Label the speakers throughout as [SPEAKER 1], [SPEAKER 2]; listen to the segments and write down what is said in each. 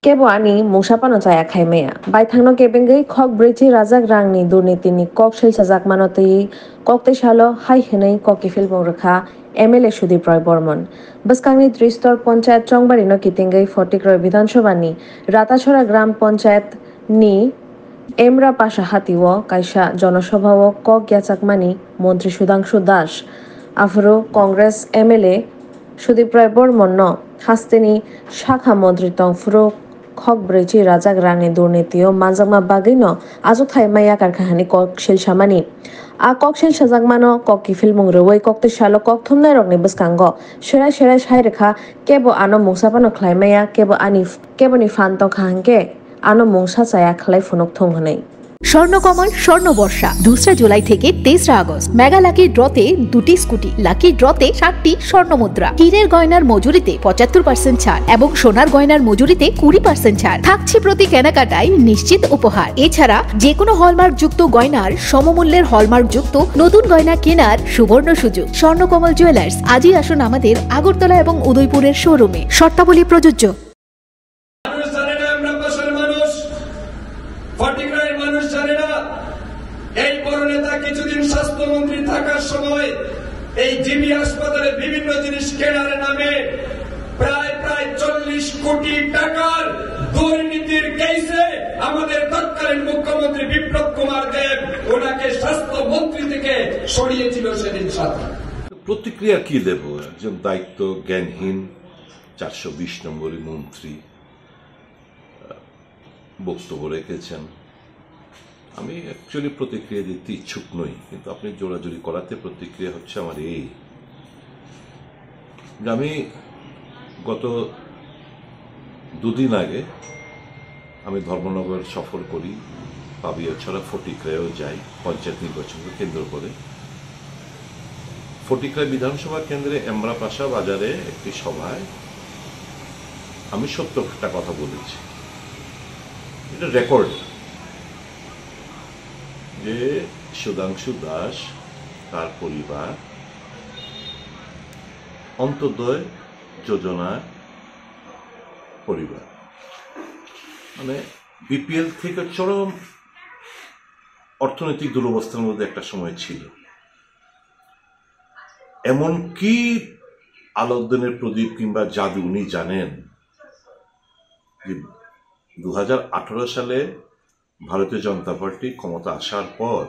[SPEAKER 1] Kebo ani musapano chaya khaimaya baithangno kebengai khok brechi rajak rangni durnitini kokshel sajak manotei kokte shalo hai hinai kokifil bongrakha MLA Sudip Roy Bormon Baskangni Tristor Panchayat Chongbari no kitingai Fotikroi Bidhansabha ni Ratachhora Gram Panchayat ni Emra Pasha Hatiwo Kaisa Jonosabhao Kok Yachakmani Montri Sudhangshu Das Afro Congress MLA Sudip Roy Bormon no hasteni Shakha Mantri Tongfuro Khok brechi rajak rangni durnitio manjakma bagino ajo thaimaya karkhani kokshel samani a kokshel sajakmano kokifil mungroi kokte shalo kokthumnai rokni bwskango serai serai sairikha kebo ano mungsapano khlaimaya kebo ni fanto khangke ano mungsa chaya khlai phunuk thonghnai
[SPEAKER 2] Swarnakamal স্বর্ণবর্ষা 2 July থেকে 23 August mega lucky ড্রতে 2টি scooty lucky ড্রতে 7টি স্বর্ণমুদ্রা হীরের গয়নার মজুরিতে 75% ছাড় এবং সোনার গয়নার মজুরিতে 20% ছাড় থাকছে প্রতি কেনাকাটায় নিশ্চিত উপহার এছাড়া যে কোনো হলমার্ক যুক্ত গয়নার সমমূল্যের হলমার্ক যুক্ত নতুন গয়না কেনার সুবর্ণ সুযোগ স্বর্ণকমল জুয়েলার্স আজই আসুন আমাদের আগরতলা এবং উদয়পুরের শোরুমে শর্তাবলী প্রযোজ্য
[SPEAKER 3] এই বড় নেতা কিছুদিন স্বাস্থ্যমন্ত্রী থাকার সময় এই জিবি হাসপাতালে বিভিন্ন জিনিস কেনার নামে প্রায় 40 কোটি টাকার দুর্নীতির কেসে আমাদের তৎকালীন মুখ্যমন্ত্রী বিপ্লব কুমার দেব ওনাকে স্বাস্থ্যমন্ত্রী থেকে সরিয়েছিল সেদিন সাথে।
[SPEAKER 4] প্রতিক্রিয়া কি দেব? একজন দায়িত্ব জ্ঞানহীন 420 নম্বরী মন্ত্রী বক্তব্য রেখেছেন। আমি অ্যাকচুয়ালি প্রতিক্রিয়া দিতে ইচ্ছুক নই, কিন্তু আপনি জোরাজুরি করাতে প্রতিক্রিয়া হচ্ছে আমার এই যে আমি গত 2 দিন আগে আমি ধর্মনগর সফর করি, পাবিয়াছড়া ফটিকরায়ও যাই পঞ্চায়েত নির্বাচনকে কেন্দ্র করে। ফটিকরায় বিধানসভা কেন্দ্রে এমরাপাশা বাজারে একটি সভায় আমি 70টা কথা বলেছি, এটা রেকর্ড, যে সুধাংশু দাস তার পরিবার অন্তোদয় যোজনার পরিবার, মানে বিপিএল থেকে চরম অর্থনৈতিক দুরবস্থার মধ্যে একটা সময় ছিল। এমন কি আলোকদানের প্রদীপ কিংবা জাদু উনি জানেন যে 2018 সালে ভারতীয় জনতা পার্টি ক্ষমতা আসার পর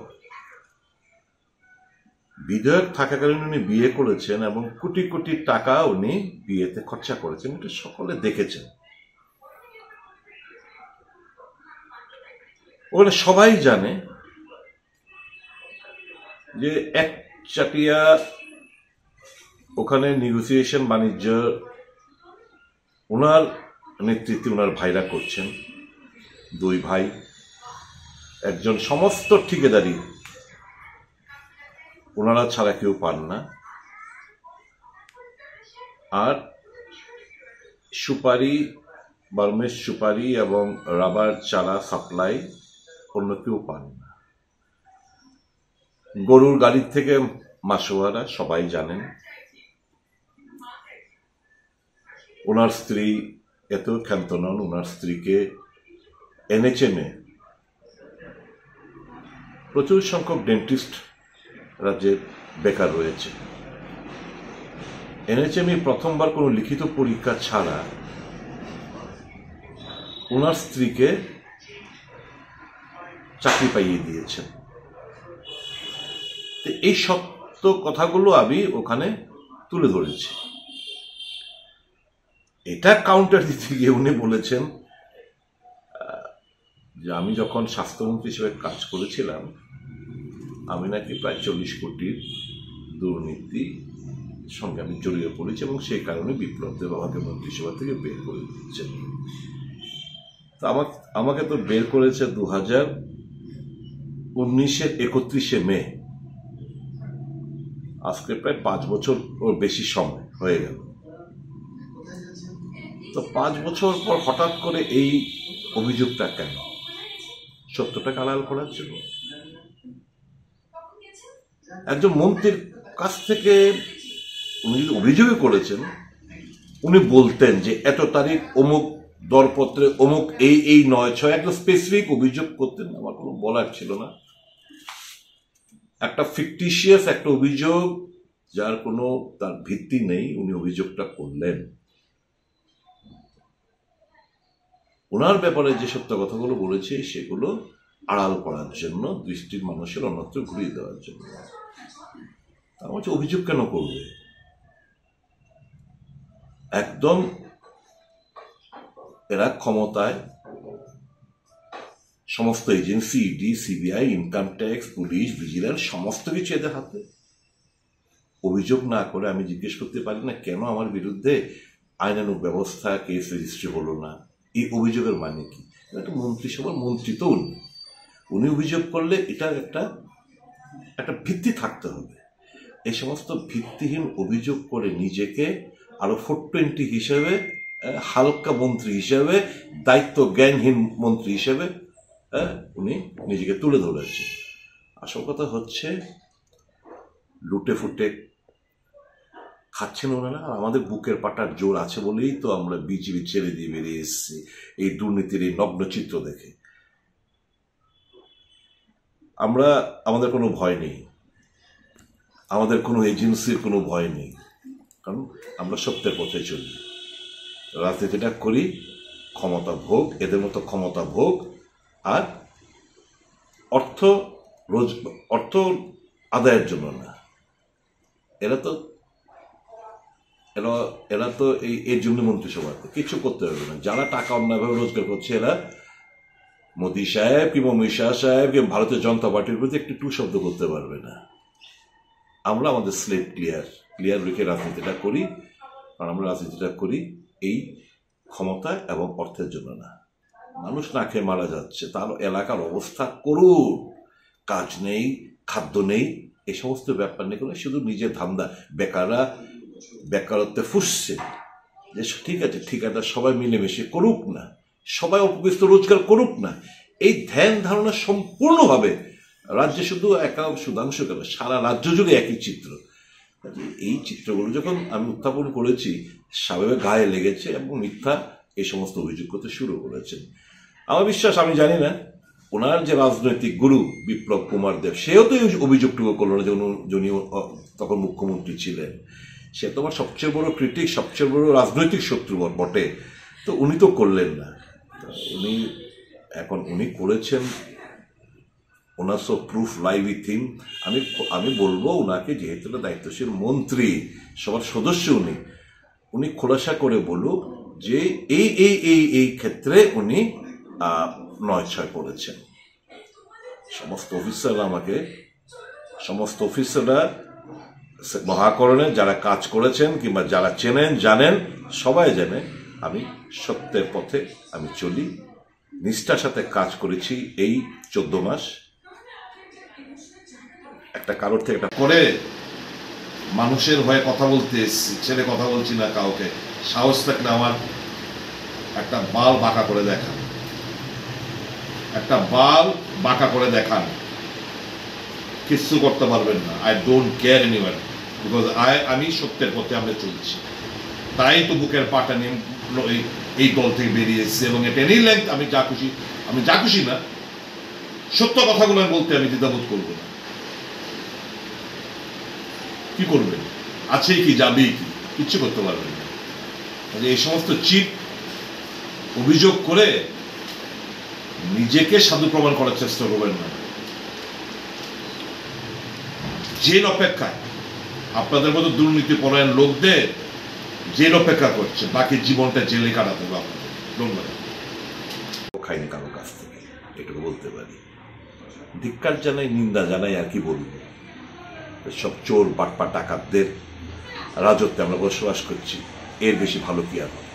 [SPEAKER 4] বিধায়ক থাকাকালীন উনি বিয়ে করেছেন এবং কোটি কোটি টাকা উনি বিয়েতে খরচা করেছেন, এটা সকলে দেখেছেন। ওখানে সবাই জানে যে একচাটিয়া ওখানে নেগোসিয়েশন বাণিজ্য ওনার নেতৃত্বে ওনার ভাইরা করছেন, 2 ভাই, একজন সমস্ত ঠিকাদারি ওনারা ছাড়া কেউ পান না, আর সুপারি বার্মেস সুপারি এবং রাবার চারা সাপ্লাই অন্য কেউ পান না। গরুর গাড়ির থেকে মাসোয়ারা সবাই জানেন। ওনার স্ত্রী এত ক্ষান্ত নন, ওনার স্ত্রীকে NHM-এ প্রচুর সংখ্যক ডেন্টিস্ট রাজ্যে বেকার রয়েছে। NHM-এ প্রথমবার কোনো লিখিত পরীক্ষা ছাড়া ওনার স্ত্রীকে চাকরি পাইয়ে দিয়েছেন। এই সত্য কথাগুলো আমি ওখানে তুলে ধরেছি। এটা কাউন্টার দিতে গিয়ে উনি বলেছেন যে আমি যখন স্বাস্থ্যমন্ত্রী হিসেবে কাজ করেছিলাম আমি নাকি প্রায় 40 কোটির দুর্নীতি সঙ্গে আমি জড়িয়ে পড়েছি এবং সেই কারণে বিপ্লব দেব আমাকে মন্ত্রিসভা থেকে বের করে দিচ্ছেন। তো আমাকে তো বের করেছে 2019-এর 31শে মে, আজকে প্রায় 5 বছর ওর বেশি সময় হয়ে গেল। তো 5 বছর পর হঠাৎ করে এই অভিযোগটা কেন? সত্যটাকে আড়াল করার জন্য? একজন মন্ত্রীর কাছ থেকে উনি যদি অভিযোগই করেছেন, উনি বলতেন যে এত তারিখ অমুক দরপত্রে অমুক এই 9-6 একটা স্পেসিফিক অভিযোগ করতেন, আমার কোনো বলার ছিল না। একটা ফিকটিশিয়াস একটা অভিযোগ যার কোনো তার ভিত্তি নেই, উনি অভিযোগটা করলেন। ওনার ব্যাপারে যে সত্য কথাগুলো বলেছে সেগুলো আড়াল করার জন্য, দৃষ্টির মানুষের অন্যত্র ঘুরিয়ে দেওয়ার জন্য। তার মধ্যে অভিযোগ কেন করবে? একদম এরা ক্ষমতায়, সমস্ত agency, ED, CBI, income tax, police, vigilance সমস্ত কিছু এদের হাতে। অভিযোগ না করে আমি জিজ্ঞেস করতে পারি না কেন আমার বিরুদ্ধে আইনানুগ ব্যবস্থা, কেস রেজিস্ট্রি হলো না? এই অভিযোগের মানে কি? একটা মন্ত্রিসভার মন্ত্রী তো উনি অভিযোগ করলে এটার একটা ভিত্তি থাকতে হবে। এই সমস্ত ভিত্তিহীন অভিযোগ করে নিজেকে আরো 420 হিসেবে, হালকা মন্ত্রী হিসেবে, দায়িত্ব জ্ঞানহীন মন্ত্রী হিসেবে উনি নিজেকে তুলে ধরেছে। আসল কথা হচ্ছে লুটে ফুটে খাচ্ছেন ওনারা। আর আমাদের বুকের পাটার জোর আছে বলেই তো আমরা বিজেপি ছেড়ে দিয়ে বেরিয়ে এসেছি এই দুর্নীতির এই নগ্ন চিত্র দেখে। আমাদের কোনো ভয় নেই, আমাদের কোনো এজেন্সির কোনো ভয় নেই, কারণ আমরা সত্যের পথে চলি। রাজনীতিটা করি ক্ষমতা ভোগ, এদের মতো ক্ষমতা ভোগ আর অর্থ আদায়ের জন্য না। এরা তো এর জন্য মন্ত্রিসভা কিছু করতে পারবে না। যারা টাকা অন্যায়ভাবে রোজগার করছে এরা মোদী সাহেব কিংবা অমিত শাহ সাহেব কিংবা ভারতীয় জনতা পার্টির প্রতি একটু শব্দ করতে পারবে না। আমরা আমাদের স্লেট ক্লিয়ার রেখে রাজনীতিটা করি, কারণ আমরা রাজনীতিটা করি এই ক্ষমতা এবং অর্থের জন্য না। মানুষ না খেয়ে মারা যাচ্ছে, তার এলাকার অবস্থা করুন, কাজ নেই, খাদ্য নেই, এই সমস্ত ব্যাপার নিয়ে করে শুধু নিজের ধান্দা। বেকারত্বে ফুসছে যে ঠিক আছে সবাই মিলেমিশে করুক না, সবাই উপকৃত রোজগার করুক না, এই ধ্যান ধারণা সম্পূর্ণভাবে রাজ্যে শুধু সুধাংশু কেন, সারা রাজ্য জুড়ে একই চিত্র। এই চিত্রগুলো যখন আমি উত্থাপন করেছি স্বাভাবিক গায়ে লেগেছে এবং মিথ্যা এই সমস্ত অভিযোগ করতে শুরু করেছেন। আমার বিশ্বাস, আমি জানি না ওনার যে রাজনৈতিক গুরু বিপ্লব কুমার দেব, সেও তো এই অভিযোগটুকু করলো না যে উনি তখন মুখ্যমন্ত্রী ছিলেন। সে তোমার সবচেয়ে বড় ক্রিটিক, সবচেয়ে বড় রাজনৈতিক শত্রু বটে, তো উনি তো করলেন না। উনি করেছেন, ওনার সব প্রুফ লাইভ উইথ হিম। আমি বলবো ওনাকে, যেহেতু দায়িত্বশীল মন্ত্রী, সবার সদস্য উনি খোলাসা করে বলুক যে এই ক্ষেত্রে উনি 9-6 করেছেন। সমস্ত অফিসাররা মহাকরণে যারা কাজ করেছেন কিংবা যারা চেনেন জানেন, সবাই জানে আমি সত্যের পথে আমি চলি, নিষ্ঠার সাথে কাজ করেছি এই 14 মাস। একটা কারোর থেকে একটা করে মানুষের হয়ে কথা বলতে এসেছি, ছেলে কথা বলছি না কাউকে। সাহস থাকলে আমার একটা বাল বাঁকা করে দেখান, কিচ্ছু করতে পারবেন না। I don't care anyone, because আমি সত্যের পথে আমরা চলছি। তাই তো বুকের পাটা নিয়ে এই দল থেকে বেরিয়ে এসেছি এবং এটা এনি লেংথ আমি যা খুশি না, সত্য কথাগুলো বলতে আমি দ্বিধাবোধ করবো না। কি করবেন? আছেই কি, যাবেই কি, কিচ্ছু করতে পারবেন না। এই সমস্ত চিপ অভিযোগ করে নিজেকে সাধু প্রমাণ করার চেষ্টা করবেন না। জেল অপেক্ষায় আপনাদের মতো দুর্নীতি পরায়ণ লোকদের জেল অপেক্ষা করছে, বাকি জীবনটা জেলে কাটাতে হবে আপনাদের। খাইনি কারো কাছ থেকে, এটুকু বলতে পারি। ধিক্কার জানাই, নিন্দা জানাই, আর কি বলবো। সব চোর বাটপা ডাকাতদের রাজত্বে আমরা বসবাস করছি, এর বেশি ভালো কি আর হবে?